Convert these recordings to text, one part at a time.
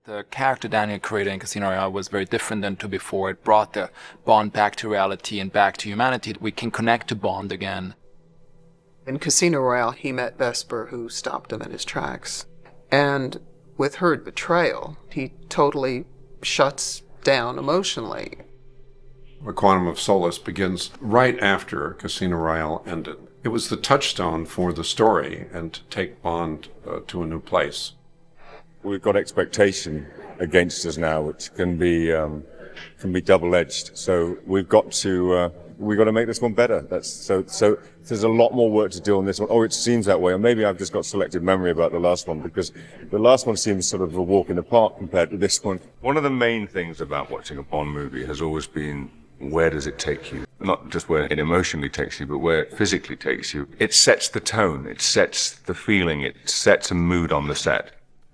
The character Daniel created in Casino Royale was very different than to before. It brought the Bond back to reality and back to humanity. We can connect to Bond again. In Casino Royale, he met Vesper, who stopped him in his tracks. And with her betrayal, he totally shuts down emotionally. The Quantum of Solace begins right after Casino Royale ended. It was the touchstone for the story and to take Bond to a new place. We've got expectation against us now, which can be double-edged. So we've got to make this one better. So there's a lot more work to do on this one. Or it seems that way. Or maybe I've just got selective memory about the last one, because the last one seems sort of a walk in the park compared to this one. One of the main things about watching a Bond movie has always been, where does it take you? Not just where it emotionally takes you, but where it physically takes you. It sets the tone. It sets the feeling. It sets a mood on the set.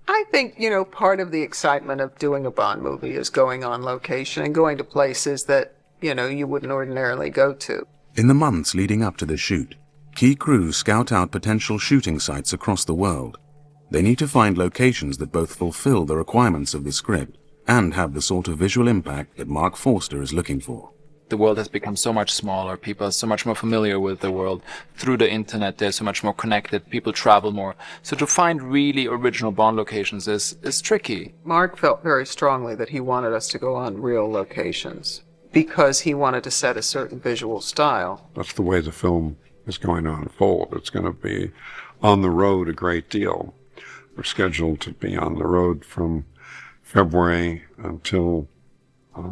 I think, part of the excitement of doing a Bond movie is going on location and going to places that, you wouldn't ordinarily go to. In the months leading up to the shoot, key crews scout out potential shooting sites across the world. They need to find locations that both fulfill the requirements of the script and have the sort of visual impact that Marc Forster is looking for. The world has become so much smaller. People are so much more familiar with the world. Through the internet, they're so much more connected. People travel more. So to find really original Bond locations is tricky. Marc felt very strongly that he wanted us to go on real locations because he wanted to set a certain visual style. That's the way the film is going to unfold. It's going to be on the road a great deal. We're scheduled to be on the road from February until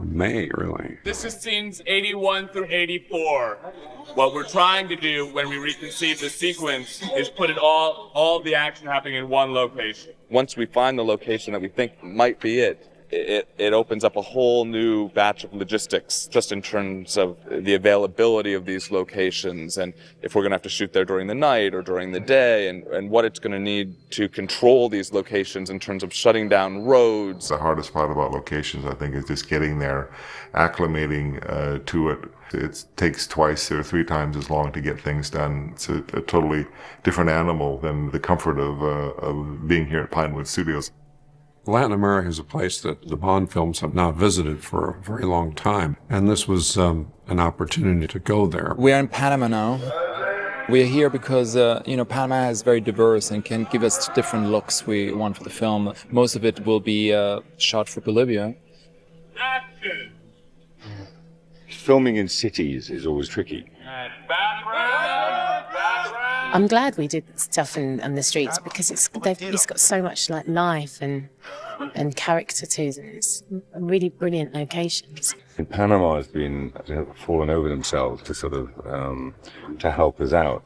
May, really. This is scenes 81 through 84. What we're trying to do when we reconceive the sequence is put it all the action happening in one location. Once we find the location that we think might be it opens up a whole new batch of logistics, just in terms of the availability of these locations, and if we're going to have to shoot there during the night or during the day, and what it's going to need to control these locations in terms of shutting down roads. The hardest part about locations, I think, is just getting there, acclimating to it. It takes twice or three times as long to get things done. It's a totally different animal than the comfort of being here at Pinewood Studios. Latin America is a place that the Bond films have not visited for a very long time, and this was an opportunity to go there. We are in Panama now. We're here because, Panama is very diverse and can give us different looks we want for the film. Most of it will be shot for Bolivia. Action! Filming in cities is always tricky. I'm glad we did stuff on the streets because it's got so much life and character to it. It's really brilliant locations. In Panama has been fallen over themselves to sort of to help us out.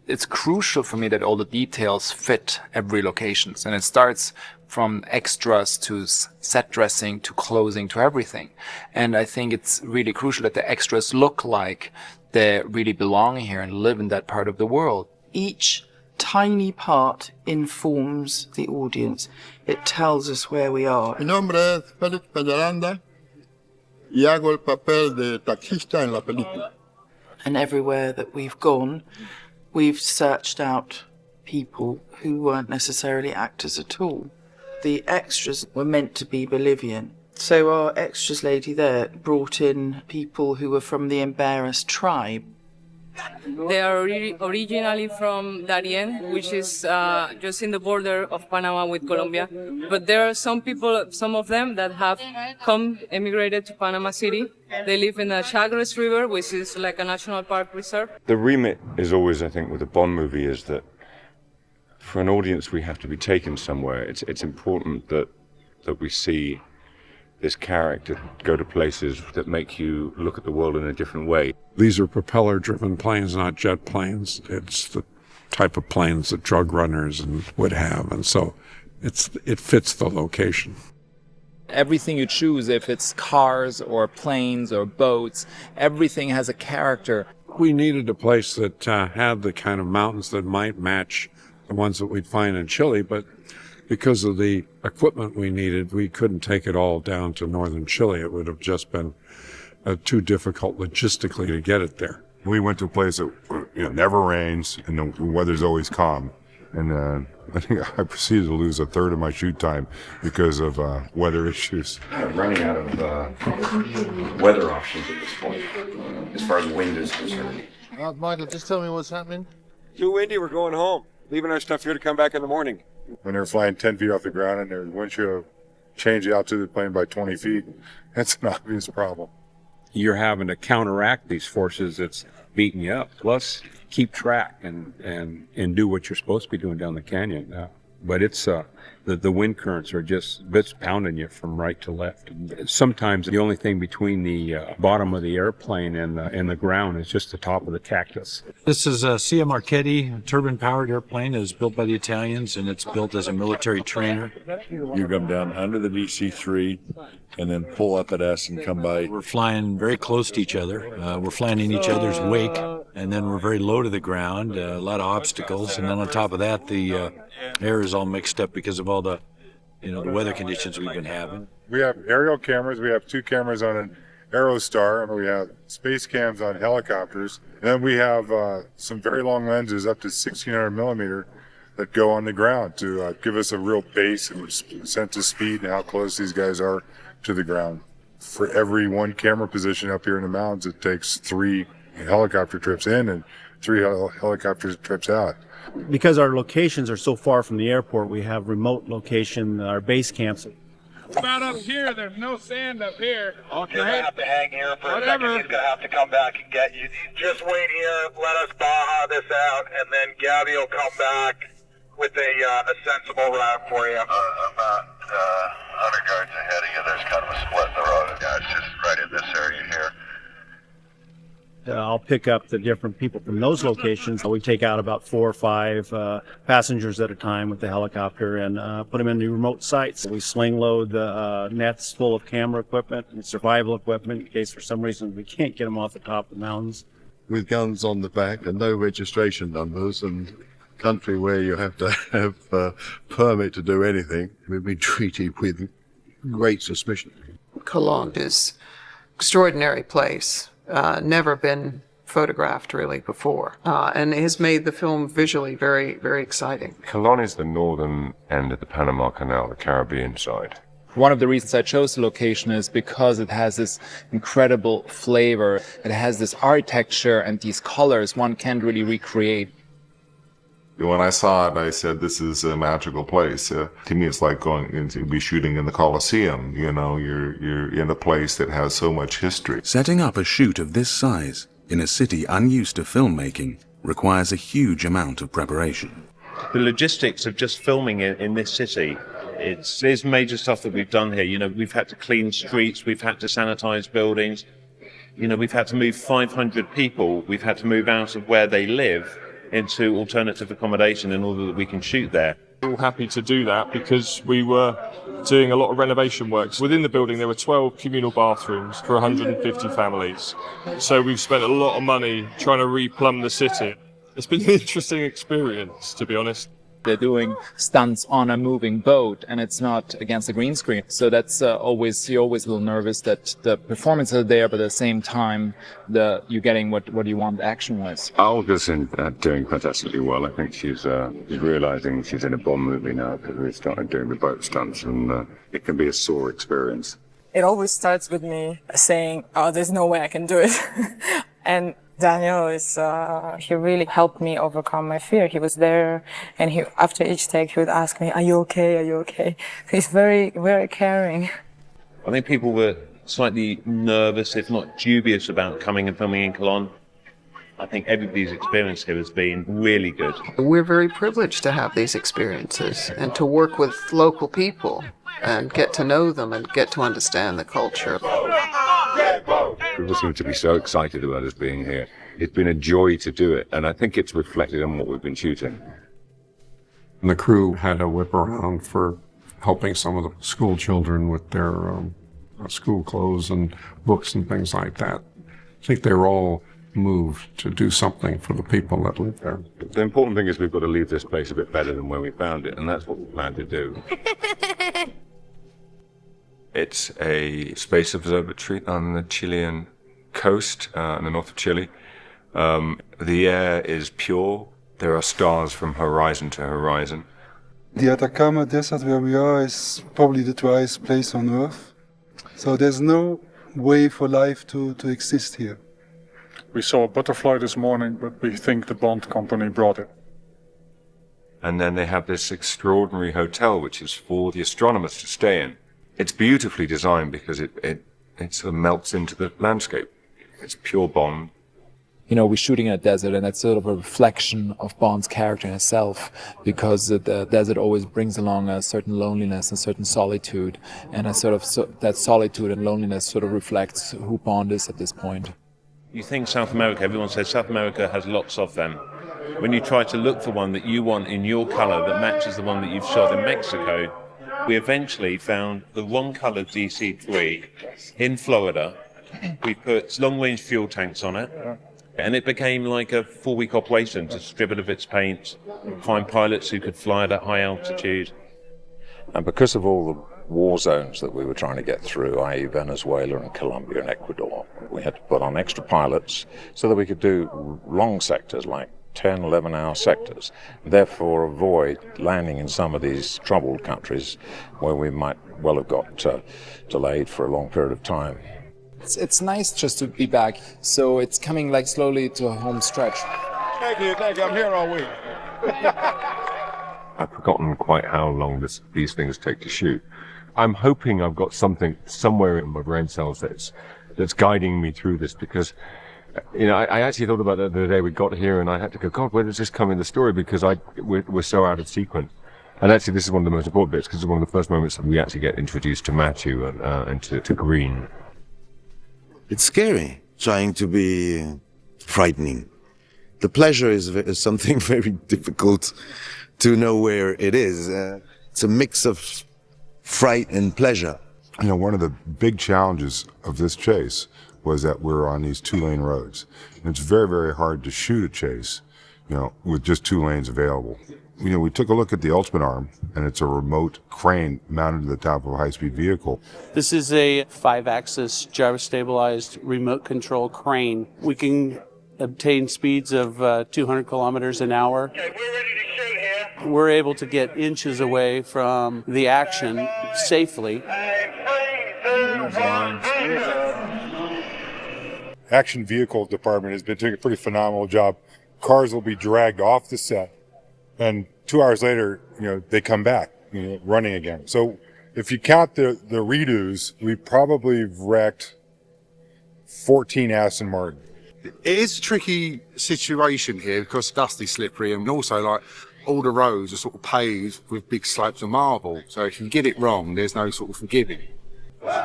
It's crucial for me that all the details fit every location, and it starts from extras to set dressing to clothing to everything. And I think it's really crucial that the extras look like they really belong here and live in that part of the world. Each tiny part informs the audience. It tells us where we are. Mi nombre es Félix Peñaranda y hago el papel de taxista en la película. And everywhere that we've gone, we've searched out people who weren't necessarily actors at all. The extras were meant to be Bolivian. So our extras lady there brought in people who were from the Embarrassed tribe. They are originally from Darien, which is just in the border of Panama with Colombia. But there are some people, some of them that have emigrated to Panama City. They live in the Chagres River, which is like a national park reserve. The remit is always, I think, with a Bond movie is that for an audience we have to be taken somewhere. It's important that we see this character go to places that make you look at the world in a different way. These are propeller-driven planes, not jet planes. It's the type of planes that drug runners would have, and so it fits the location. Everything you choose, if it's cars or planes or boats, everything has a character. We needed a place that had the kind of mountains that might match the ones that we'd find in Chile, but because of the equipment we needed, we couldn't take it all down to northern Chile. It would have just been too difficult logistically to get it there. We went to a place that never rains and the weather's always calm. And I think I proceeded to lose a third of my shoot time because of weather issues. I'm running out of weather options at this point, as far as wind is concerned. Michael, just tell me what's happening. Too windy, we're going home. Leaving our stuff here to come back in the morning. When they're flying 10 feet off the ground and their windshield change the altitude of the plane by 20 feet, that's an obvious problem. You're having to counteract these forces that's beating you up. Plus, keep track and do what you're supposed to be doing down the canyon. But it's the wind currents are just it's pounding you from right to left. And sometimes the only thing between the bottom of the airplane and the ground is just the top of the cactus. This is a Sia Marchetti turbine-powered airplane. It was built by the Italians, and it's built as a military trainer. You come down under the DC-3 and then pull up at us and come by. We're flying very close to each other. We're flying in each other's wake, and then we're very low to the ground, a lot of obstacles. And then on top of that, the air is all mixed up because of all the, the weather conditions we've been having. We have aerial cameras. We have 2 cameras on an Aerostar, and we have space cams on helicopters. And then we have some very long lenses up to 1600 millimeter that go on the ground to give us a real base and sense of speed and how close these guys are to the ground. For every 1 camera position up here in the mountains, it takes 3 helicopter trips in and 3 helicopter trips out. Because our locations are so far from the airport, we have remote location, our base camps. About up here, there's no sand up here. Okay. You're gonna have to hang here for a second. He's gonna have to come back and get you. Just wait here, let us baja this out, and then Gabby will come back with a sensible route for you. About 100 yards ahead of you, there's kind of a split in the road. Yeah, it's just right in this area here. I'll pick up the different people from those locations. We take out about 4 or 5 passengers at a time with the helicopter and put them in the remote sites. We sling load the nets full of camera equipment and survival equipment in case for some reason we can't get them off the top of the mountains. With guns on the back and no registration numbers and country where you have to have a permit to do anything, we've been treated with great suspicion. Cologne is an extraordinary place. Never been photographed really before, and has made the film visually very, very exciting. Cologne is the northern end of the Panama Canal, the Caribbean side. One of the reasons I chose the location is because it has this incredible flavor. It has this architecture and these colors one can't really recreate. When I saw it, I said, this is a magical place. To me, it's like going to be shooting in the Colosseum. You're in a place that has so much history. Setting up a shoot of this size in a city unused to filmmaking requires a huge amount of preparation. The logistics of just filming in this city, there's major stuff that we've done here. We've had to clean streets, we've had to sanitize buildings. We've had to move 500 people. We've had to move out of where they live into alternative accommodation in order that we can shoot there. We're all happy to do that because we were doing a lot of renovation works. Within the building there were 12 communal bathrooms for 150 families. So we've spent a lot of money trying to replumb the city. It's been an interesting experience, to be honest. They're doing stunts on a moving boat and it's not against a green screen. So that's you're always a little nervous that the performances are there, but at the same time, you're getting what you want action-wise. Olga's doing fantastically well. I think she's realizing she's in a Bond movie now because we started doing the boat stunts and it can be a sore experience. It always starts with me saying, oh, there's no way I can do it. And Daniel he really helped me overcome my fear. He was there and after each take he would ask me, are you okay? Are you okay? He's very, very caring. I think people were slightly nervous, if not dubious, about coming and filming in Cologne. I think everybody's experience here has been really good. We're very privileged to have these experiences and to work with local people and get to know them and get to understand the culture. People seem to be so excited about us being here. It's been a joy to do it, and I think it's reflected on what we've been shooting. And the crew had a whip around for helping some of the school children with their school clothes and books and things like that. I think they were all moved to do something for the people that live there. The important thing is we've got to leave this place a bit better than where we found it, and that's what we plan to do. It's a space observatory on the Chilean coast, in the north of Chile. The air is pure, There are stars from horizon to horizon. The Atacama Desert where we are is probably the driest place on Earth. So there's no way for life to exist here. We saw a butterfly this morning, but we think the Bond company brought it. And then they have this extraordinary hotel, which is for the astronomers to stay in. It's beautifully designed because it sort of melts into the landscape. It's pure Bond. You know, we're shooting in a desert, and that's sort of a reflection of Bond's character in itself, because the desert always brings along a certain loneliness, a certain solitude, and that solitude and loneliness sort of reflects who Bond is at this point. You think South America, everyone says South America has lots of them. When you try to look for one that you want in your colour that matches the one that you've shot in Mexico, we eventually found the wrong colour DC-3 in Florida. We put long-range fuel tanks on it. And it became like a 4-week operation to strip it of its paint, find pilots who could fly at a high altitude. And because of all the war zones that we were trying to get through, i.e. Venezuela and Colombia and Ecuador, we had to put on extra pilots so that we could do long sectors like 10, 11-hour sectors, therefore avoid landing in some of these troubled countries where we might well have got delayed for a long period of time. It's nice just to be back, so it's coming like slowly to a home stretch. Thank you, I'm here all week. I've forgotten quite how long these things take to shoot. I'm hoping I've got something somewhere in my brain cells that's guiding me through this, because you know, I actually thought about that the other day we got here, and I had to go, God, where does this come in the story? Because we're so out of sequence. And actually, this is one of the most important bits, because it's one of the first moments that we actually get introduced to Mathieu and to Green. It's scary, trying to be frightening. The pleasure is something very difficult to know where it is. It's a mix of fright and pleasure. You know, one of the big challenges of this chase was that we're on these 2-lane roads. And it's very, very hard to shoot a chase, you know, with just 2 lanes available. You know, we took a look at the ultimate arm, and it's a remote crane mounted to the top of a high-speed vehicle. This is a 5-axis gyro-stabilized remote control crane. We can obtain speeds of 200 kilometers an hour. Okay, we're ready to shoot here. We're able to get inches away from the action safely. Action vehicle department has been doing a pretty phenomenal job. Cars will be dragged off the set, and 2 hours later, you know, they come back, you know, running again. So if you count the redos, we probably wrecked 14 Aston Martin. It is a tricky situation here because it's dusty, slippery, and also like all the roads are sort of paved with big slopes of marble. So if you get it wrong, there's no sort of forgiving.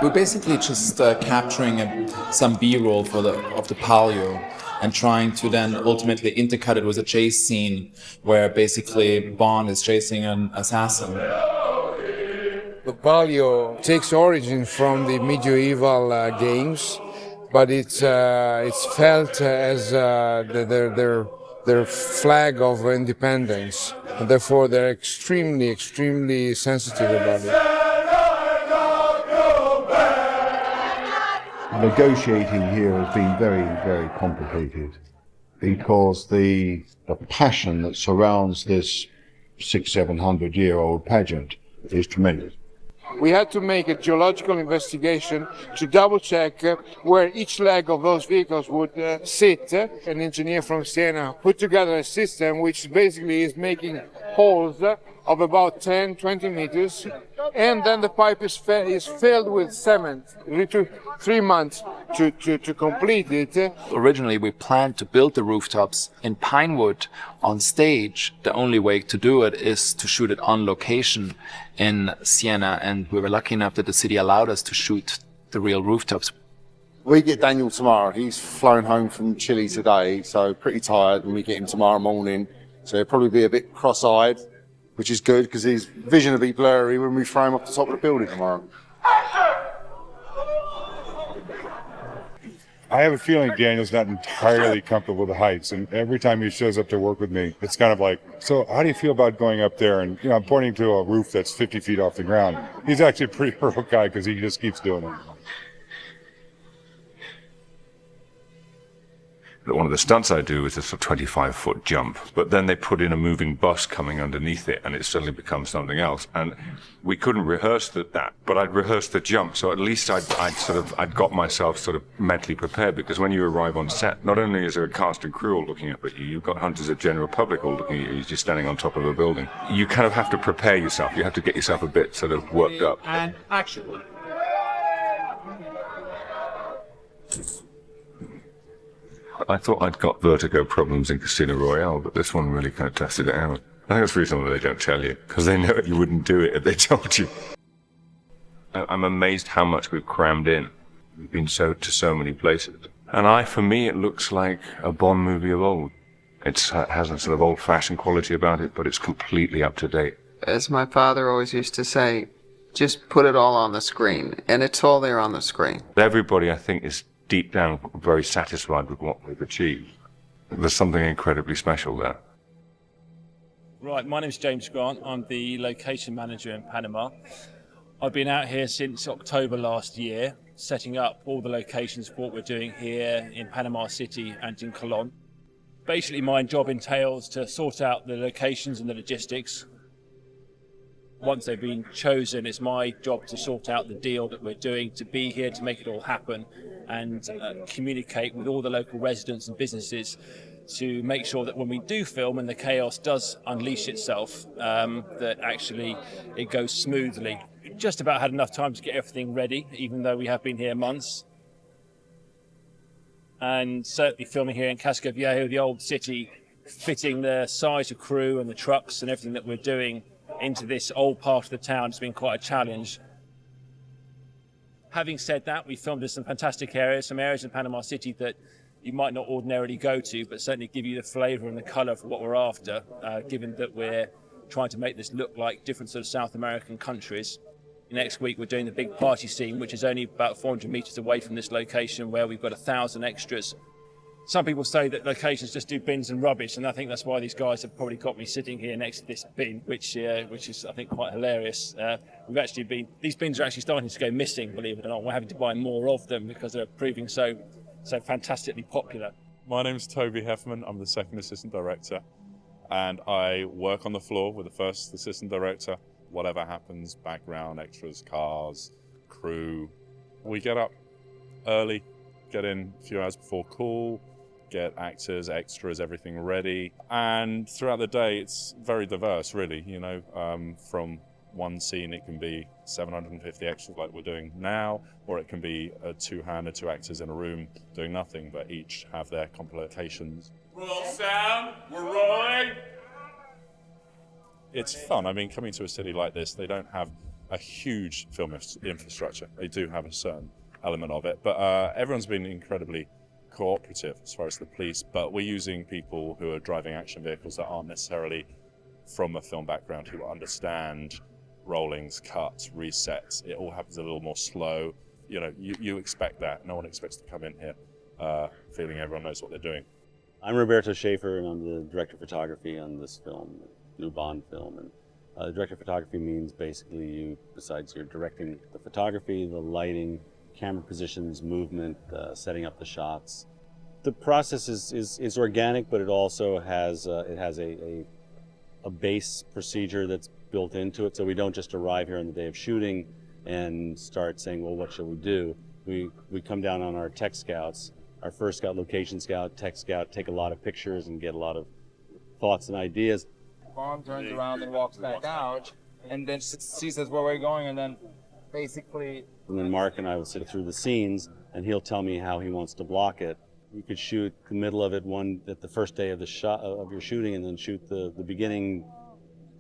We're basically just capturing some B-roll of the palio, and trying to then ultimately intercut it with a chase scene where basically Bond is chasing an assassin. The palio takes origin from the medieval games, but it's felt as their flag of independence, and therefore they're extremely sensitive about it. Negotiating here has been very, very complicated because the passion that surrounds this 600-700-year-old pageant is tremendous. We had to make a geological investigation to double-check where each leg of those vehicles would sit. An engineer from Siena put together a system which basically is making holes of about 10-20 meters, and then the pipe is filled with cement. It took 3 months to complete it. Originally, we planned to build the rooftops in pine wood on stage. The only way to do it is to shoot it on location in Siena, and we were lucky enough that the city allowed us to shoot the real rooftops. We get Daniel tomorrow. He's flown home from Chile today, so pretty tired, and we get him tomorrow morning. So he'll probably be a bit cross-eyed, which is good because his vision will be blurry when we throw him off the top of the building tomorrow. I have a feeling Daniel's not entirely comfortable with the heights, and every time he shows up to work with me, it's kind of like, so how do you feel about going up there? And, you know, I'm pointing to a roof that's 50 feet off the ground. He's actually a pretty heroic guy because he just keeps doing it. One of the stunts I do is a sort of 25-foot jump, but then they put in a moving bus coming underneath it, and it suddenly becomes something else. And we couldn't rehearse that, but I'd rehearsed the jump, so at least I'd got myself sort of mentally prepared, because when you arrive on set, not only is there a cast and crew all looking up at you, you've got hundreds of general public all looking at you. You're just standing on top of a building. You kind of have to prepare yourself. You have to get yourself a bit sort of worked up. And action. I thought I'd got vertigo problems in Casino Royale, but this one really kind of tested it out. I think that's the reason why they don't tell you, because they know you wouldn't do it if they told you. I'm amazed how much we've crammed in. We've been to so many places. And for me, it looks like a Bond movie of old. It has a sort of old-fashioned quality about it, but it's completely up to date. As my father always used to say, just put it all on the screen, and it's all there on the screen. Everybody, I think, is deep down very satisfied with what we've achieved. There's something incredibly special there. Right, my name's James Grant. I'm the location manager in Panama. I've been out here since October last year, setting up all the locations for what we're doing here in Panama City and in Colón. Basically, my job entails to sort out the locations and the logistics. Once they've been chosen, it's my job to sort out the deal that we're doing, to be here to make it all happen, and communicate with all the local residents and businesses to make sure that when we do film and the chaos does unleash itself, that actually it goes smoothly. Just about had enough time to get everything ready, even though we have been here months. And certainly filming here in Casco Viejo, the old city, fitting the size of crew and the trucks and everything that we're doing into this old part of the town has been quite a challenge. Having said that, we filmed in some fantastic areas, some areas in Panama City that you might not ordinarily go to, but certainly give you the flavour and the colour for what we're after, given that we're trying to make this look like different sort of South American countries. Next week we're doing the big party scene, which is only about 400 metres away from this location, where we've got 1,000 extras. Some people say that locations just do bins and rubbish, and I think that's why these guys have probably got me sitting here next to this bin, which is, I think, quite hilarious. These bins are actually starting to go missing, believe it or not. We're having to buy more of them because they're proving so fantastically popular. My name's Toby Heffman. I'm the second assistant director, and I work on the floor with the first assistant director. Whatever happens, background, extras, cars, crew. We get up early, get in a few hours before call, get actors, extras, everything ready. And throughout the day, it's very diverse, really. You know, from one scene, it can be 750 extras like we're doing now, or it can be two actors in a room doing nothing, but each have their complications. Roll sound, we're rolling. It's fun. I mean, coming to a city like this, they don't have a huge film infrastructure. They do have a certain element of it, but everyone's been incredibly cooperative as far as the police, but we're using people who are driving action vehicles that aren't necessarily from a film background, who understand rollings, cuts, resets. It all happens a little more slow. You know, you expect that. No one expects to come in here feeling everyone knows what they're doing. I'm Roberto Schaefer, and I'm the director of photography on this film, new Bond film. And director of photography means basically you, besides you're directing the photography, the lighting, camera positions, movement, setting up the shots. The process is organic, but it also has a base procedure that's built into it. So we don't just arrive here on the day of shooting and start saying, well, what shall we do? We come down on our tech scouts, our first scout, location scout, tech scout, take a lot of pictures and get a lot of thoughts and ideas. Bond turns around and walks back out, and then sees us where we're going, and then basically... And then Marc and I will sit through the scenes, and he'll tell me how he wants to block it. You could shoot the middle of it at the first day of the shot of your shooting, and then shoot the beginning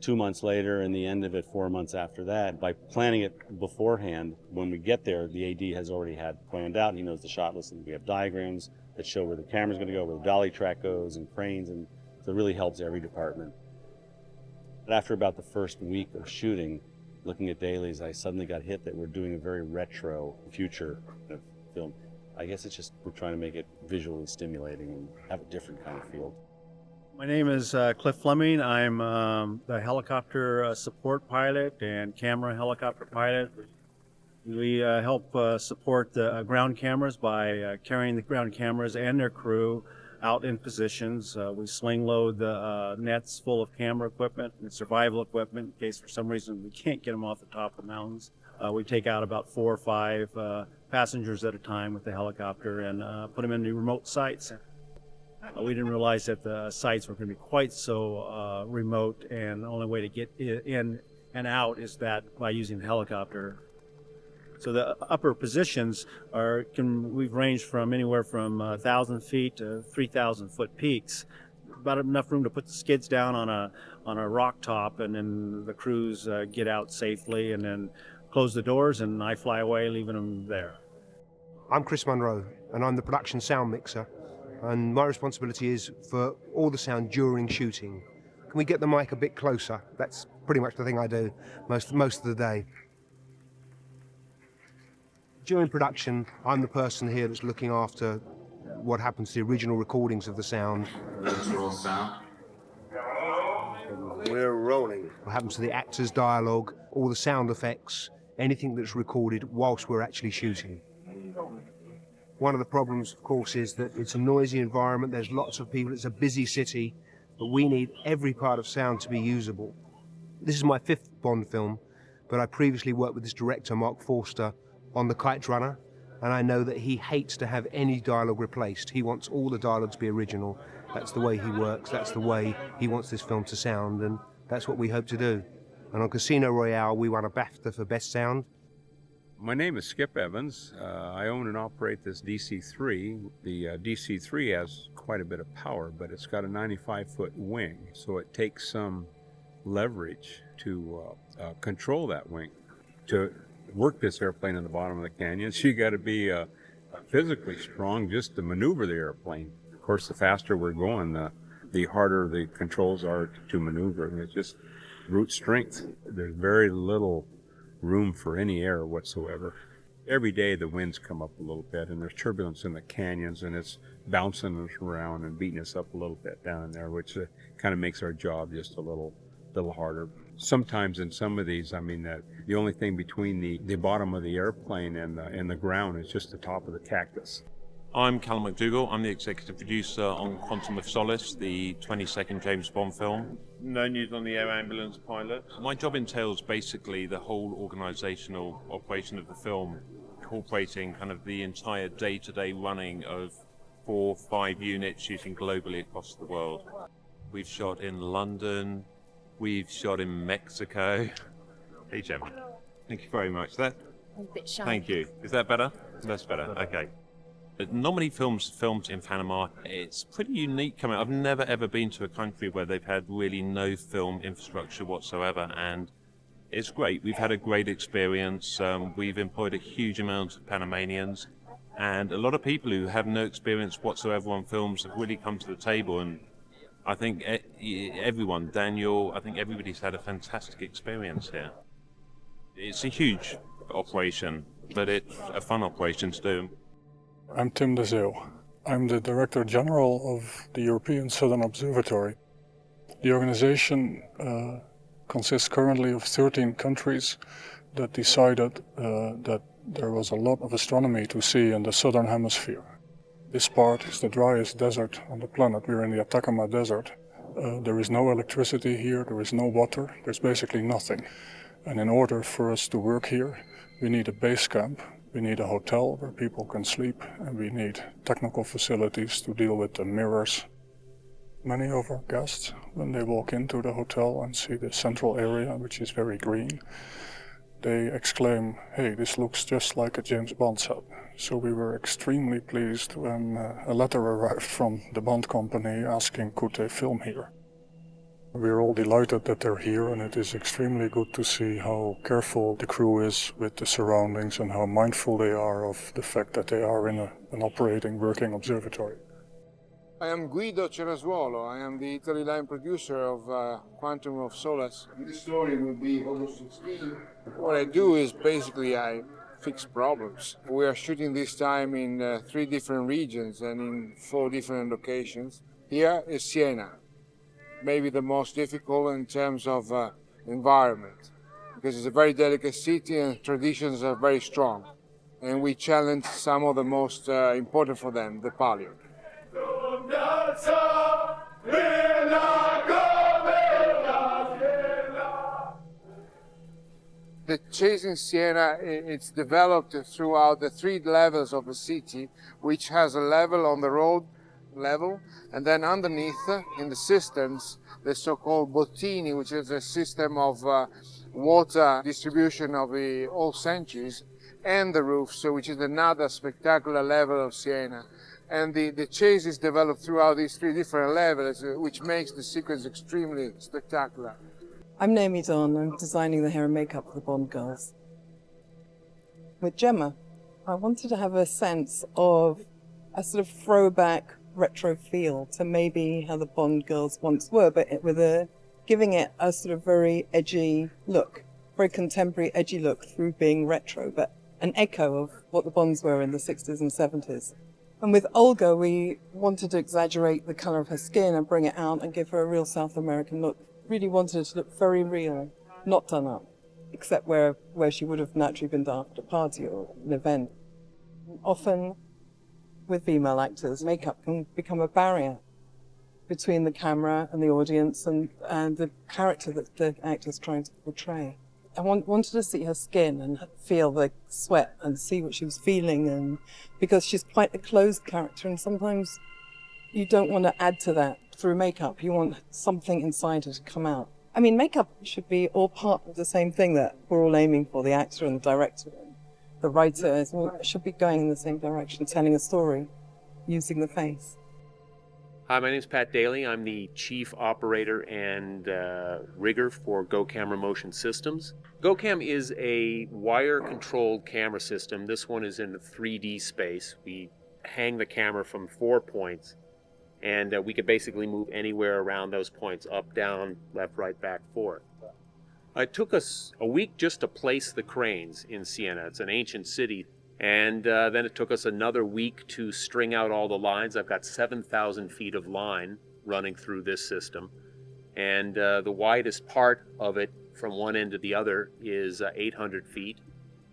2 months later, and the end of it 4 months after that. By planning it beforehand, when we get there, the AD has already had planned out. He knows the shot list, and we have diagrams that show where the camera's going to go, where the dolly track goes, and cranes, and so it really helps every department. But after about the first week of shooting, looking at dailies, I suddenly got hit that we're doing a very retro future of film. I guess it's just we're trying to make it visually stimulating and have a different kind of feel. My name is Cliff Fleming. I'm the helicopter support pilot and camera helicopter pilot. We help support the ground cameras by carrying the ground cameras and their crew out in positions. We sling load the nets full of camera equipment and survival equipment in case for some reason we can't get them off the top of the mountains. We take out about 4 or 5 passengers at a time with the helicopter and put them into remote sites. We didn't realize that the sites were going to be quite so remote, and the only way to get in and out is that by using the helicopter. So the upper positions we've ranged from anywhere from 1,000 feet to 3,000 foot peaks. About enough room to put the skids down on a rock top, and then the crews get out safely and then close the doors, and I fly away, leaving them there. I'm Chris Munro, and I'm the production sound mixer, and my responsibility is for all the sound during shooting. Can we get the mic a bit closer? That's pretty much the thing I do most of the day. During production, I'm the person here that's looking after what happens to the original recordings of the sound. We're rolling. What happens to the actors' dialogue, all the sound effects, anything that's recorded whilst we're actually shooting. One of the problems, of course, is that it's a noisy environment, there's lots of people, it's a busy city, but we need every part of sound to be usable. This is my 5th Bond film, but I previously worked with this director, Marc Forster, on The Kite Runner, and I know that he hates to have any dialogue replaced. He wants all the dialogue to be original. That's the way he works, that's the way he wants this film to sound, and that's what we hope to do. And on Casino Royale, we won a BAFTA for Best Sound. My name is Skip Evans. I own and operate this DC-3. The DC-3 has quite a bit of power, but it's got a 95-foot wing, so it takes some leverage to control that wing. To work this airplane in the bottom of the canyons, you got to be physically strong just to maneuver the airplane. Of course, the faster we're going, the harder the controls are to maneuver. It's just brute strength. There's very little room for any error whatsoever. Every day the winds come up a little bit, and there's turbulence in the canyons, and it's bouncing us around and beating us up a little bit down in there, which kind of makes our job just a little harder. Sometimes in some of these, I mean, the only thing between the bottom of the airplane and the ground is just the top of the cactus. I'm Callum McDougall. I'm the executive producer on Quantum of Solace, the 22nd James Bond film. No news on the air ambulance pilot. My job entails basically the whole organisational operation of the film, incorporating kind of the entire day-to-day running of 4 or 5 units shooting globally across the world. We've shot in London, we've shot in Mexico. Hey, Gemma. Thank you very much. A bit shy. Thank you. Is that better? That's better. Okay. Normally films filmed in Panama, it's pretty unique coming. I've never ever been to a country where they've had really no film infrastructure whatsoever, and it's great. We've had a great experience. We've employed a huge amount of Panamanians, and a lot of people who have no experience whatsoever on films have really come to the table, and I think everyone, Daniel, I think everybody's had a fantastic experience here. It's a huge operation, but it's a fun operation to do. I'm Tim de Zeeuw. I'm the Director General of the European Southern Observatory. The organization consists currently of 13 countries that decided that there was a lot of astronomy to see in the southern hemisphere. This part is the driest desert on the planet. We're in the Atacama Desert. There is no electricity here, there is no water, there's basically nothing. And in order for us to work here, we need a base camp. We need a hotel where people can sleep, and we need technical facilities to deal with the mirrors. Many of our guests, when they walk into the hotel and see the central area, which is very green, they exclaim, "Hey, this looks just like a James Bond set." So we were extremely pleased when a letter arrived from the Bond company asking could they film here. We're all delighted that they're here, and it is extremely good to see how careful the crew is with the surroundings and how mindful they are of the fact that they are in an operating, working observatory. I am Guido Cerasuolo. I am the Italy line producer of Quantum of Solace. This story will be almost 16. What I do is basically I fix problems. We are shooting this time in 3 different regions and in 4 different locations. Here is Siena. Maybe the most difficult in terms of environment, because it's a very delicate city and traditions are very strong. And we challenge some of the most important for them, the palio. The chase in Siena, it's developed throughout the 3 levels of the city, which has a level on the road level, and then underneath in the cisterns, the so-called bottini, which is a system of water distribution of the old centuries, and the roofs, which is another spectacular level of Siena. And the chase is developed throughout these 3 different levels, which makes the sequence extremely spectacular. I'm Naomi Dawn. I'm designing the hair and makeup for the Bond girls. With Gemma, I wanted to have a sense of a sort of throwback retro feel to maybe how the Bond girls once were, but giving it a sort of very edgy look, very contemporary edgy look through being retro, but an echo of what the Bonds were in the 60s and 70s. And with Olga, we wanted to exaggerate the color of her skin and bring it out and give her a real South American look. Really wanted it to look very real, not done up, except where she would have naturally been done at a party or an event. Often, with female actors, makeup can become a barrier between the camera and the audience and the character that the actor's trying to portray. I wanted to see her skin and feel the sweat and see what she was feeling, and because she's quite a closed character, and sometimes you don't want to add to that through makeup. You want something inside her to come out. I mean, makeup should be all part of the same thing that we're all aiming for, the actor and the director and the writer should be going in the same direction, telling a story using the face. Hi, my name is Pat Daly. I'm the Chief Operator and Rigger for GoCamera Motion Systems. GoCam is a wire-controlled camera system. This one is in the 3D space. We hang the camera from 4 points, and we could basically move anywhere around those points, up, down, left, right, back, forth. It took us a week just to place the cranes in Siena. It's an ancient city. And then it took us another week to string out all the lines. I've got 7,000 feet of line running through this system. And the widest part of it from one end to the other is 800 feet.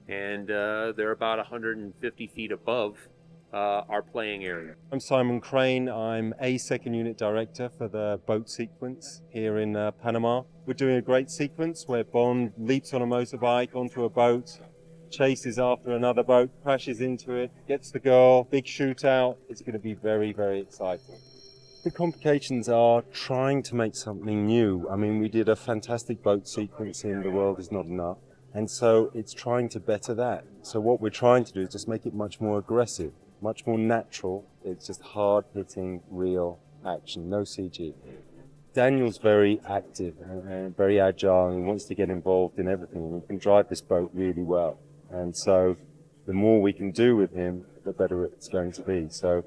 And they're about 150 feet above our playing area. I'm Simon Crane. I'm a second unit director for the boat sequence here in Panama. We're doing a great sequence where Bond leaps on a motorbike onto a boat, chases after another boat, crashes into it, gets the girl, big shootout. It's going to be very, very exciting. The complications are trying to make something new. I mean, we did a fantastic boat sequence in The World Is Not Enough, and so it's trying to better that. So what we're trying to do is just make it much more aggressive, much more natural. It's just hard-hitting, real action, no CG. Daniel's very active and very agile, and he wants to get involved in everything, and he can drive this boat really well. And so the more we can do with him, the better it's going to be. So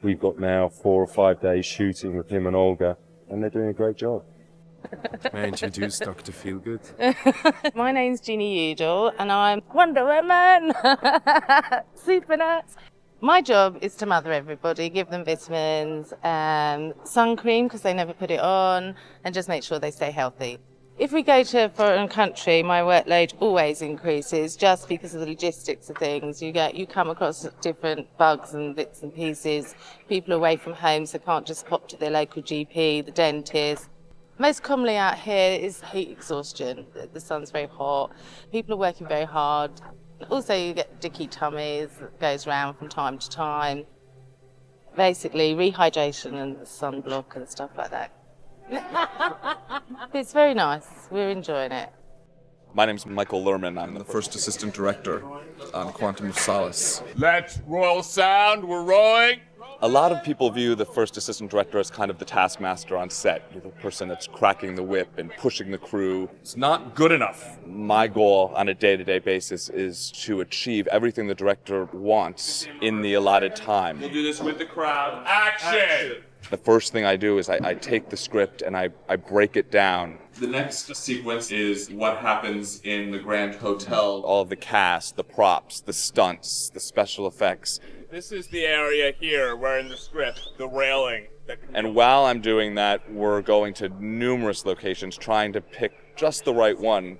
we've got now 4 or 5 days shooting with him and Olga, and they're doing a great job. May I introduce Dr. Feelgood? My name's Jeannie Udall, and I'm Wonder Woman! Super nuts! My job is to mother everybody, give them vitamins, sun cream because they never put it on, and just make sure they stay healthy. If we go to a foreign country, my workload always increases just because of the logistics of things. You come across different bugs and bits and pieces. People away from home, so can't just pop to their local GP, the dentist. Most commonly out here is heat exhaustion. The sun's very hot. People are working very hard. Also, you get dicky tummies that goes around from time to time. Basically, rehydration and sunblock and stuff like that. It's very nice. We're enjoying it. My name's Michael Lerman. I'm the first assistant director on Quantum of Solace. Let's roll sound. We're rowing. A lot of people view the first assistant director as kind of the taskmaster on set, the person that's cracking the whip and pushing the crew. It's not good enough. My goal on a day-to-day basis is to achieve everything the director wants in the allotted time. We'll do this with the crowd. Action! The first thing I do is I take the script and I break it down. The next sequence is what happens in the Grand Hotel. All of the cast, the props, the stunts, the special effects. This is the area here where in the script, the railing. And while I'm doing that, we're going to numerous locations trying to pick just the right one,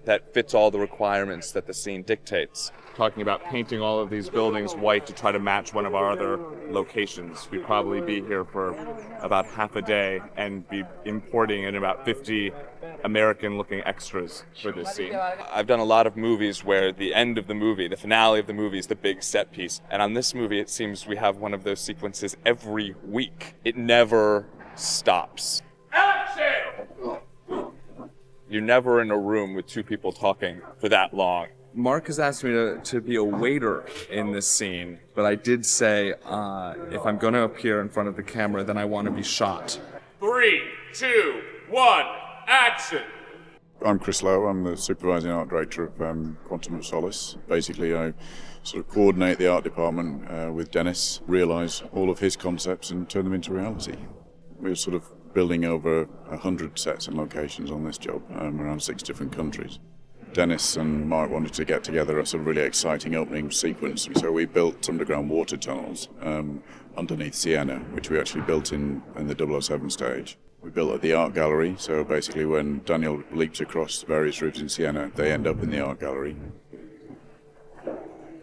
that fits all the requirements that the scene dictates. Talking about painting all of these buildings white to try to match one of our other locations. We'd probably be here for about half a day and be importing in about 50 American-looking extras for this scene. I've done a lot of movies where the end of the movie, the finale of the movie, is the big set piece. And on this movie, it seems we have one of those sequences every week. It never stops. You're never in a room with two people talking for that long. Marc has asked me to be a waiter in this scene, but I did say if I'm going to appear in front of the camera, then I want to be shot. 3, 2, 1, action! I'm Chris Lowe. I'm the supervising art director of Quantum of Solace. Basically, I sort of coordinate the art department with Dennis, realise all of his concepts and turn them into reality. We're sort of building over 100 sets and locations on this job, around 6 different countries. Dennis and Marc wanted to get together a sort of really exciting opening sequence, so we built underground water tunnels underneath Siena, which we actually built in the 007 stage. We built at the art gallery, so basically when Daniel leaps across various roofs in Siena, they end up in the art gallery.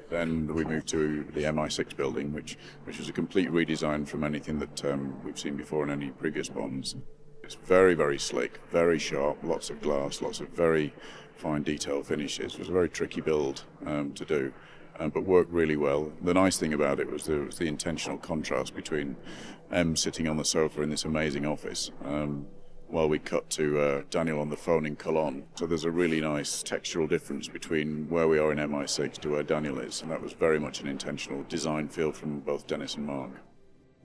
Then we moved to the MI6 building, which was a complete redesign from anything that we've seen before in any previous Bonds. It's very, very slick, very sharp, lots of glass, lots of very fine detail finishes. It was a very tricky build to do, but worked really well. The nice thing about it was the intentional contrast between M sitting on the sofa in this amazing office while we cut to Daniel on the phone in Cologne. So there's a really nice textural difference between where we are in MI6 to where Daniel is, and that was very much an intentional design feel from both Dennis and Marc.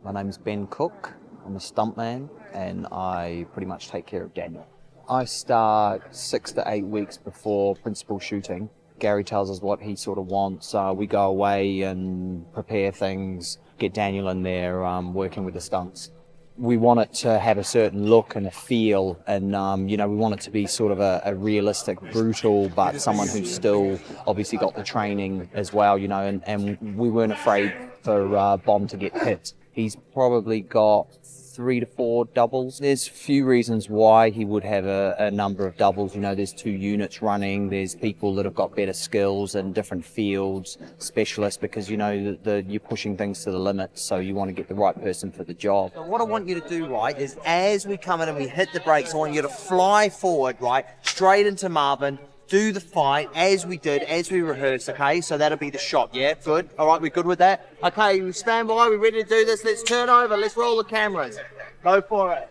My name's Ben Cook. I'm a stuntman, and I pretty much take care of Daniel. I start 6 to 8 weeks before principal shooting. Gary tells us what he sort of wants. We go away and prepare things, get Daniel in there working with the stunts. We want it to have a certain look and a feel, and we want it to be sort of a realistic, brutal, but someone who's still obviously got the training as well, and we weren't afraid for Bond to get hit. He's probably got 3 to 4 doubles. There's a few reasons why he would have a number of doubles. There's 2 units running, there's people that have got better skills in different fields, specialists, because you're pushing things to the limit, so you want to get the right person for the job. So what I want you to do, right, is as we come in and we hit the brakes, I want you to fly forward, right, straight into Marvin, do the fight as we did, as we rehearsed, okay? So that'll be the shot, yeah? Good? All right, we're good with that? Okay, we stand by, we're ready to do this. Let's turn over, let's roll the cameras. Go for it.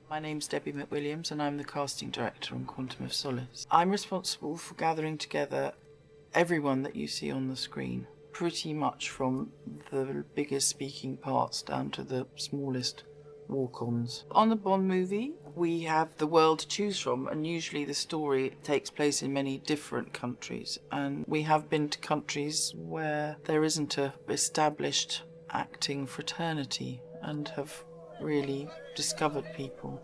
My name's Debbie McWilliams and I'm the casting director on Quantum of Solace. I'm responsible for gathering together everyone that you see on the screen, pretty much from the biggest speaking parts down to the smallest walk-ons. On the Bond movie, we have the world to choose from, and usually the story takes place in many different countries, and we have been to countries where there isn't a established acting fraternity and have really discovered people.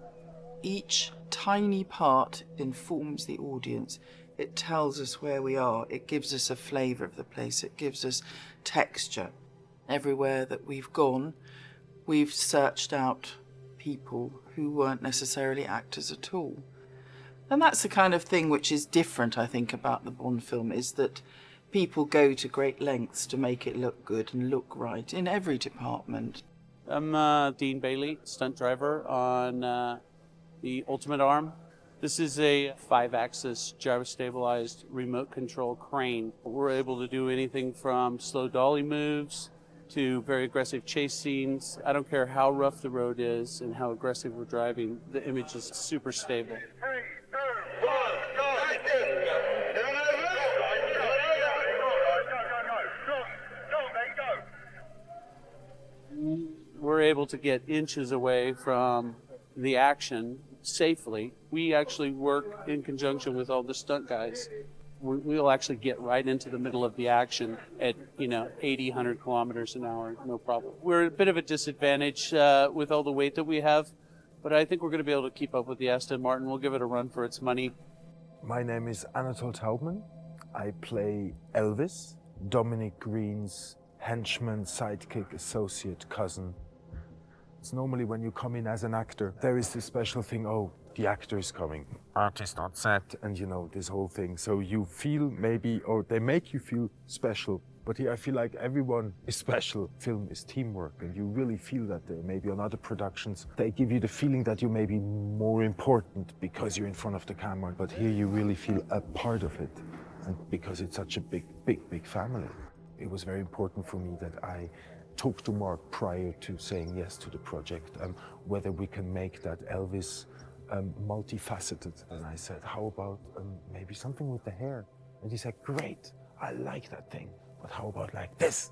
Each tiny part informs the audience. It tells us where we are. It gives us a flavour of the place. It gives us texture. Everywhere that we've gone, we've searched out people who weren't necessarily actors at all. And that's the kind of thing which is different, I think, about the Bond film, is that people go to great lengths to make it look good and look right in every department. I'm Dean Bailey, stunt driver on the Ultimate Arm. This is a 5-axis gyro-stabilized remote control crane. We're able to do anything from slow dolly moves to very aggressive chase scenes. I don't care how rough the road is and how aggressive we're driving, the image is super stable. We're able to get inches away from the action safely. We actually work in conjunction with all the stunt guys. We'll actually get right into the middle of the action at 80, 100 kilometers an hour, no problem. We're at a bit of a disadvantage with all the weight that we have, but I think we're going to be able to keep up with the Aston Martin. We'll give it a run for its money. My name is Anatol Taubman. I play Elvis, Dominic Green's henchman, sidekick, associate, cousin. It's normally when you come in as an actor, there is this special thing, oh, the actor is coming, artist on set, and you know, this whole thing. So you feel maybe, or they make you feel special. But here I feel like everyone is special. Film is teamwork, and you really feel that there. Maybe on other productions, they give you the feeling that you may be more important because you're in front of the camera. But here you really feel a part of it, and because it's such a big family. It was very important for me that I talked to Marc prior to saying yes to the project, whether we can make that Elvis multifaceted. And I said, how about maybe something with the hair? And he said, great, I like that thing. But how about like this?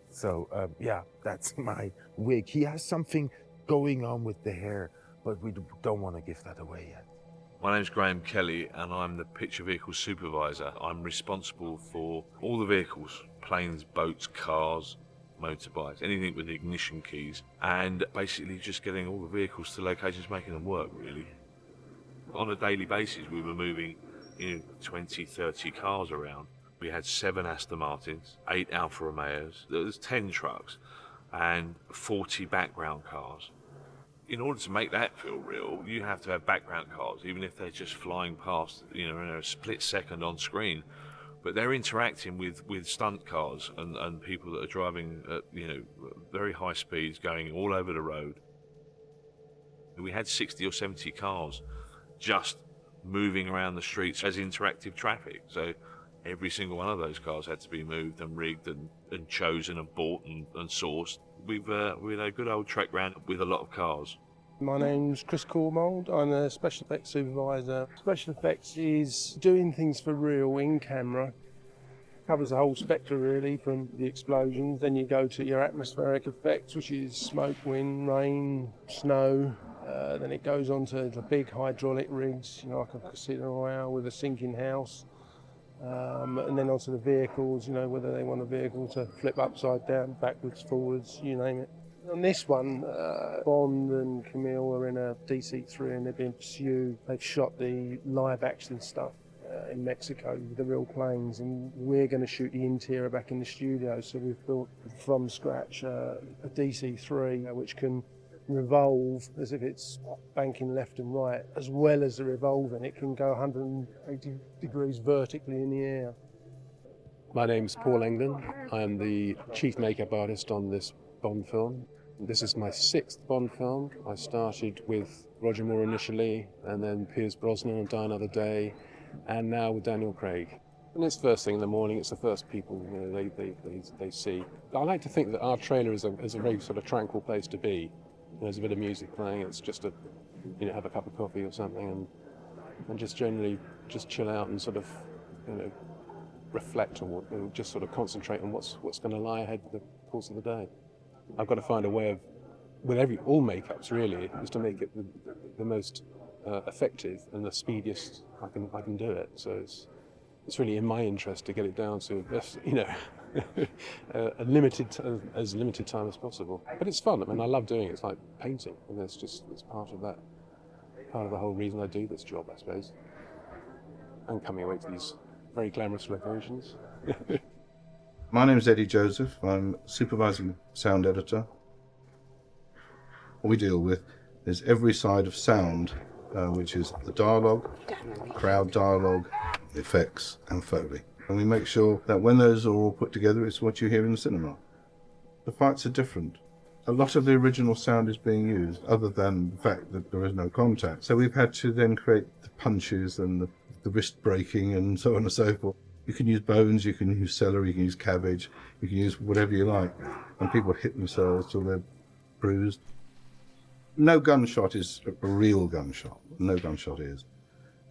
So yeah, that's my wig. He has something going on with the hair, but we don't want to give that away yet. My name's Graham Kelly and I'm the picture vehicle supervisor. I'm responsible for all the vehicles, planes, boats, cars, motorbikes, anything with ignition keys, and basically just getting all the vehicles to locations, making them work really. On a daily basis we were moving 20, 30 cars around. We had 7 Aston Martins, 8 Alfa Romeos, there was 10 trucks and 40 background cars. In order to make that feel real, you have to have background cars, even if they're just flying past, in a split second on screen. But they're interacting with stunt cars and people that are driving at, very high speeds, going all over the road. We had 60 or 70 cars just moving around the streets as interactive traffic. So every single one of those cars had to be moved and rigged and chosen and bought and sourced. We had a good old trek round with a lot of cars. My name's Chris Cormold. I'm a special effects supervisor. Special effects is doing things for real in camera. Covers the whole spectrum really, from the explosions. Then you go to your atmospheric effects, which is smoke, wind, rain, snow. Then it goes on to the big hydraulic rigs, like a Casino Royale with a sinking house. And then onto the vehicles, whether they want a vehicle to flip upside down, backwards, forwards, you name it. On this one, Bond and Camille are in a DC-3 and they're being pursued. They've shot the live action stuff in Mexico with the real planes, and we're going to shoot the interior back in the studio. So we've built from scratch a DC-3 which can revolve as if it's banking left and right, as well as the revolving. It can go 180 degrees vertically in the air. My name's Paul England. I'm the chief makeup artist on this Bond film. This is my 6th Bond film. I started with Roger Moore initially, and then Pierce Brosnan on Die Another Day, and now with Daniel Craig. And it's first thing in the morning, it's the first people they see. I like to think that our trailer is a very sort of tranquil place to be. There's a bit of music playing, it's just to have a cup of coffee or something and just generally just chill out and sort of reflect on what, and just sort of concentrate on what's going to lie ahead for the course of the day. I've got to find a way of, with all makeups really, is to make it the most effective and the speediest I can do it. So it's really in my interest to get it down to as limited time as possible. But it's fun. I mean, I love doing it. It's like painting, and it's part of the whole reason I do this job, I suppose. And coming away to these very glamorous locations. My name is Eddie Joseph. I'm supervising sound editor. What we deal with is every side of sound, which is the dialogue, crowd dialogue, effects, and Foley. And we make sure that when those are all put together, it's what you hear in the cinema. The fights are different. A lot of the original sound is being used, other than the fact that there is no contact. So we've had to then create the punches and the wrist breaking and so on and so forth. You can use bones, you can use celery, you can use cabbage, you can use whatever you like. And people hit themselves till they're bruised. No gunshot is a real gunshot. No gunshot is.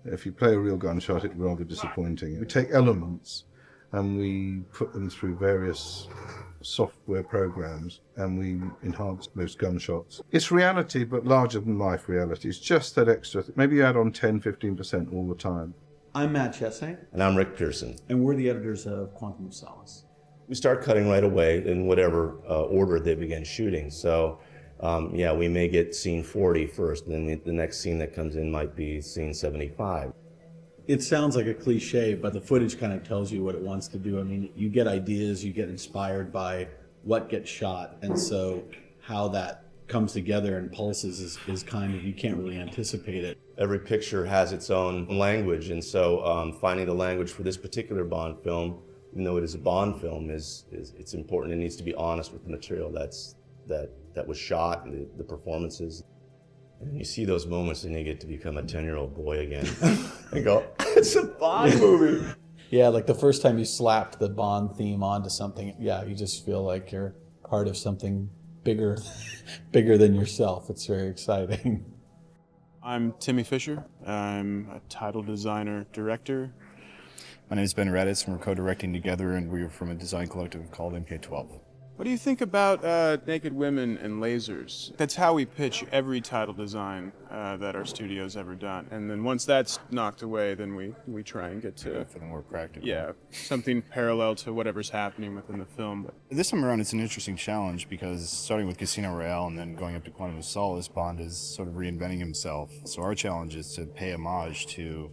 If you play a real gunshot, it's rather disappointing. We take elements and we put them through various software programs and we enhance those gunshots. It's reality, but larger than life reality. It's just that extra. Maybe you add on 10-15% all the time. I'm Matt Chesney. And I'm Rick Pearson. And we're the editors of Quantum of Solace. We start cutting right away in whatever order they begin shooting. So, we may get scene 40 first, and then the next scene that comes in might be scene 75. It sounds like a cliche, but the footage kind of tells you what it wants to do. I mean, you get ideas, you get inspired by what gets shot, and so how that comes together and pulses is kind of, you can't really anticipate it. Every picture has its own language, and so finding the language for this particular Bond film, even though it is a Bond film, it's important. It needs to be honest with the material that was shot, and the performances. And you see those moments and you get to become a 10-year-old boy again and go, it's a Bond movie. Yeah, like the first time you slapped the Bond theme onto something, yeah, you just feel like you're part of something bigger than yourself. It's very exciting. I'm Timmy Fisher. I'm a title designer, director. My name is Ben Raditz, and we're co-directing together, and we're from a design collective called MK12. What do you think about naked women and lasers? That's how we pitch every title design that our studio's ever done. And then once that's knocked away, then we try and get to something more practical. Yeah, something parallel to whatever's happening within the film. This time around, it's an interesting challenge because starting with Casino Royale and then going up to Quantum of Solace, Bond is sort of reinventing himself. So our challenge is to pay homage to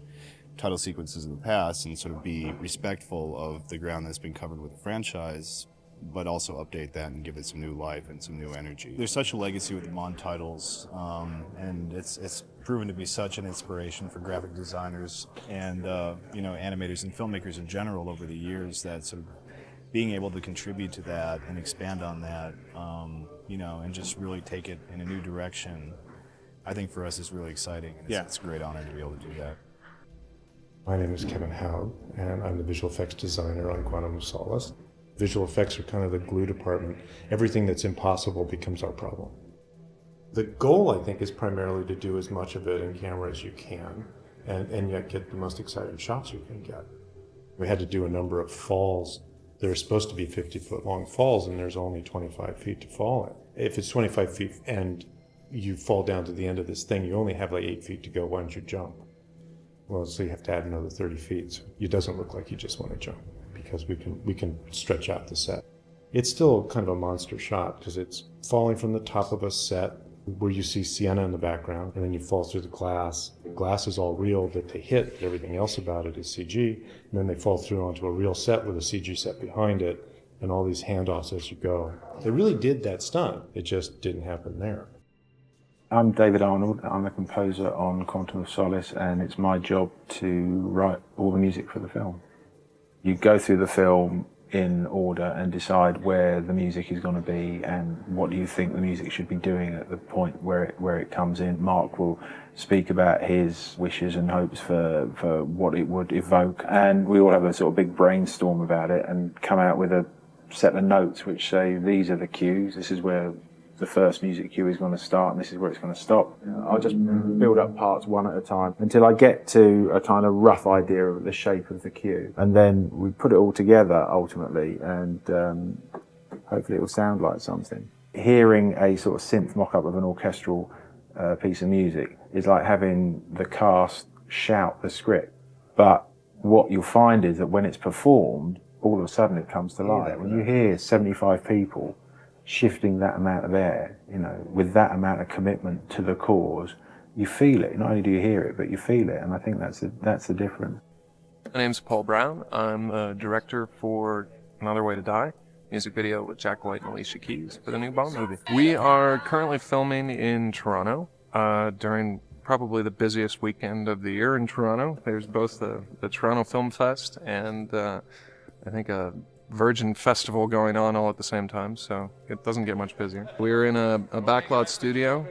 title sequences in the past and sort of be respectful of the ground that's been covered with the franchise, but also update that and give it some new life and some new energy. There's such a legacy with the Bond titles, and it's proven to be such an inspiration for graphic designers and animators and filmmakers in general over the years, that sort of being able to contribute to that and expand on that, and just really take it in a new direction, I think for us is really exciting. And it's a great honor to be able to do that. My name is Kevin Howe, and I'm the visual effects designer on Quantum of Solace. Visual effects are kind of the glue department. Everything that's impossible becomes our problem. The goal, I think, is primarily to do as much of it in camera as you can, and yet get the most exciting shots you can get. We had to do a number of falls. They're supposed to be 50-foot long falls, and there's only 25 feet to fall in. If it's 25 feet and you fall down to the end of this thing, you only have like 8 feet to go. Why don't you jump? Well, so you have to add another 30 feet. So it doesn't look like you just want to jump, because we can stretch out the set. It's still kind of a monster shot because it's falling from the top of a set where you see Sienna in the background, and then you fall through the glass. The glass is all real that they hit, everything else about it is CG, and then they fall through onto a real set with a CG set behind it, and all these handoffs as you go. They really did that stunt, it just didn't happen there. I'm David Arnold. I'm a composer on Quantum of Solace, and it's my job to write all the music for the film. You go through the film in order and decide where the music is going to be and what do you think the music should be doing at the point where it comes in. Marc will speak about his wishes and hopes for what it would evoke, and we all have a sort of big brainstorm about it and come out with a set of notes which say these are the cues, this is where the first music cue is going to start and this is where it's going to stop. I'll just build up parts one at a time until I get to a kind of rough idea of the shape of the cue. And then we put it all together ultimately, and hopefully it will sound like something. Hearing a sort of synth mock-up of an orchestral piece of music is like having the cast shout the script. But what you'll find is that when it's performed, all of a sudden it comes to life. When you hear 75 people shifting that amount of air, with that amount of commitment to the cause, you feel it. Not only do you hear it, but you feel it, and I think that's the difference. My name's Paul Brown. I'm a director for Another Way to Die, music video with Jack White and Alicia Keys for the new Bond movie. We are currently filming in Toronto during probably the busiest weekend of the year in Toronto. There's both the Toronto Film Fest and I think a Virgin Festival going on all at the same time, so it doesn't get much busier. We're in a backlot studio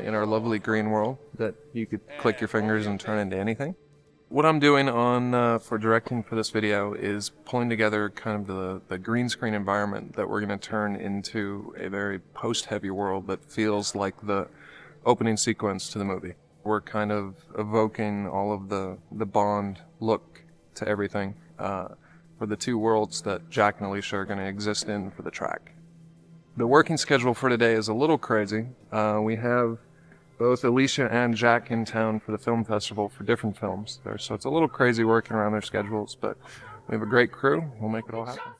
in our lovely green world that you could click your fingers and turn into anything. What I'm doing for directing for this video is pulling together kind of the green screen environment that we're going to turn into a very post-heavy world that feels like the opening sequence to the movie. We're kind of evoking all of the Bond look to everything. For the two worlds that Jack and Alicia are going to exist in for the track. The working schedule for today is a little crazy. We have both Alicia and Jack in town for the film festival for different films there, so it's a little crazy working around their schedules, but we have a great crew. We'll make it all happen.